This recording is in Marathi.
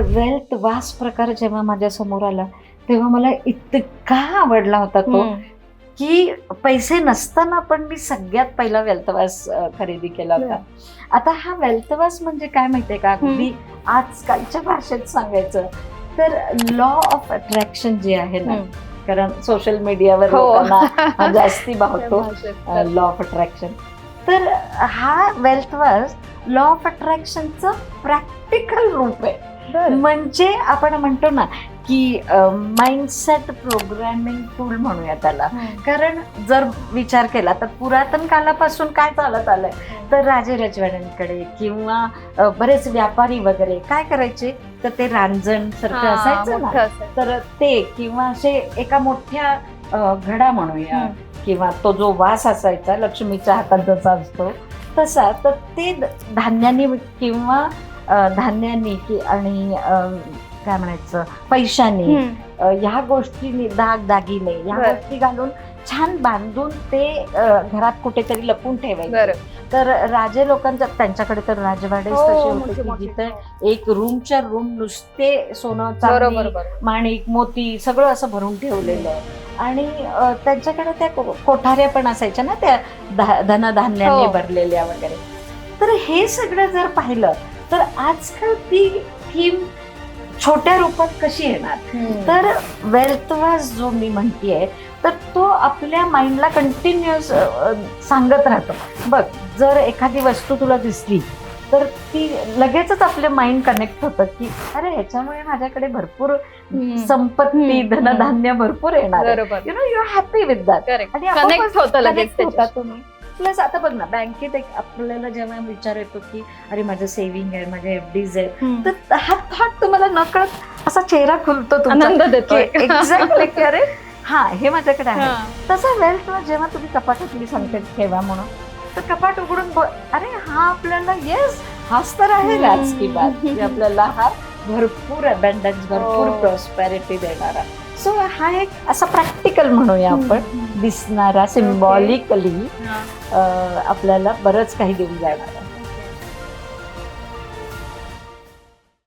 वेल्थ वास प्रकार जेव्हा माझ्या समोर आला तेव्हा मला इतका आवडला होता तो की पैसे नसताना पण मी सगळ्यात पहिला वेल्थवास खरेदी केला होता. आता हा वेल्थवास म्हणजे काय माहितीये का, अगदी आजकालच्या भाषेत सांगायचं तर लॉ ऑफ अट्रॅक्शन जे आहे ना, कारण सोशल मीडियावर लोकांना जास्ती भावतो लॉ ऑफ अट्रॅक्शन. तर हा वेल्थवास लॉ ऑफ अट्रॅक्शनचं प्रॅक्टिकल रूप आहे. म्हणजे आपण म्हणतो ना की माइंडसेट प्रोग्रामिंग टूल म्हणूया त्याला. कारण जर विचार केला तर पुरातन कालापासून काय चालत आलंय, तर राजे रजवाड्यांकडे किंवा बरेच व्यापारी वगैरे काय करायचे, तर ते रांजण सारखं असायचं ना, तर ते किंवा असे एका मोठ्या घडा म्हणूया किंवा तो जो वास असायचा लक्ष्मीच्या हातात जसा असतो तसा, तर ते धान्यानी किंवा धान्यानी आणि काय म्हणायचं पैशानी, ह्या गोष्टी दागिने ह्या गोष्टी घालून छान बांधून ते घरात कुठेतरी लपून ठेवायचे. तर राजे लोकांच्या त्यांच्याकडे तर राजवाडेच तसे होते की जिथे एक रूमच्या रूम नुसते सोनं चांदी माणिक मोती सगळं असं भरून ठेवलेलं. आणि त्यांच्याकडे त्या कोठाऱ्या पण असायच्या ना त्या धनधान्याने भरलेल्या वगैरे. तर हे सगळं जर पाहिलं तर आजकाल ती थीम छोट्या रूपात कशी येणार, तर वेल्थवास जो मी म्हणतेय तर तो आपल्या माइंडला कंटिन्युअस सांगत राहतो. बघ, जर एखादी वस्तू तुला दिसली तर ती लगेचच आपलं माइंड कनेक्ट होतं की अरे ह्याच्यामुळे माझ्याकडे भरपूर संपत्ती धनधान्य भरपूर येणार, you know you are happy with that. आणि कनेक्ट होतं लगेच तुम्ही. प्लस आता बघ ना, बँकेत एक आपल्याला जेव्हा विचार येतो की अरे माझं सेव्हिंग आहे, माझे एफडीज आहे, तर हा थॉट तुम्हाला नकळत असा चेहरा खुलतो, आनंद देतो. एक्झॅक्टली की अरे हा हे माझ्याकडे आहे. तसं वेल्थ जेव्हा तुम्ही कपाटातली सांगते ठेवा म्हणून, तर कपाट उघडून अरे हा आपल्याला येस हाच तर आहे राजकीय बात की आपल्याला हा भरपूर अबंडन्स भरपूर प्रॉस्पेरिटी देणारा. सो हा एक असा प्रॅक्टिकल म्हणूया आपण दिसणारा सिम्बॉलिकली आपल्याला बरंच काही देऊन जाणार.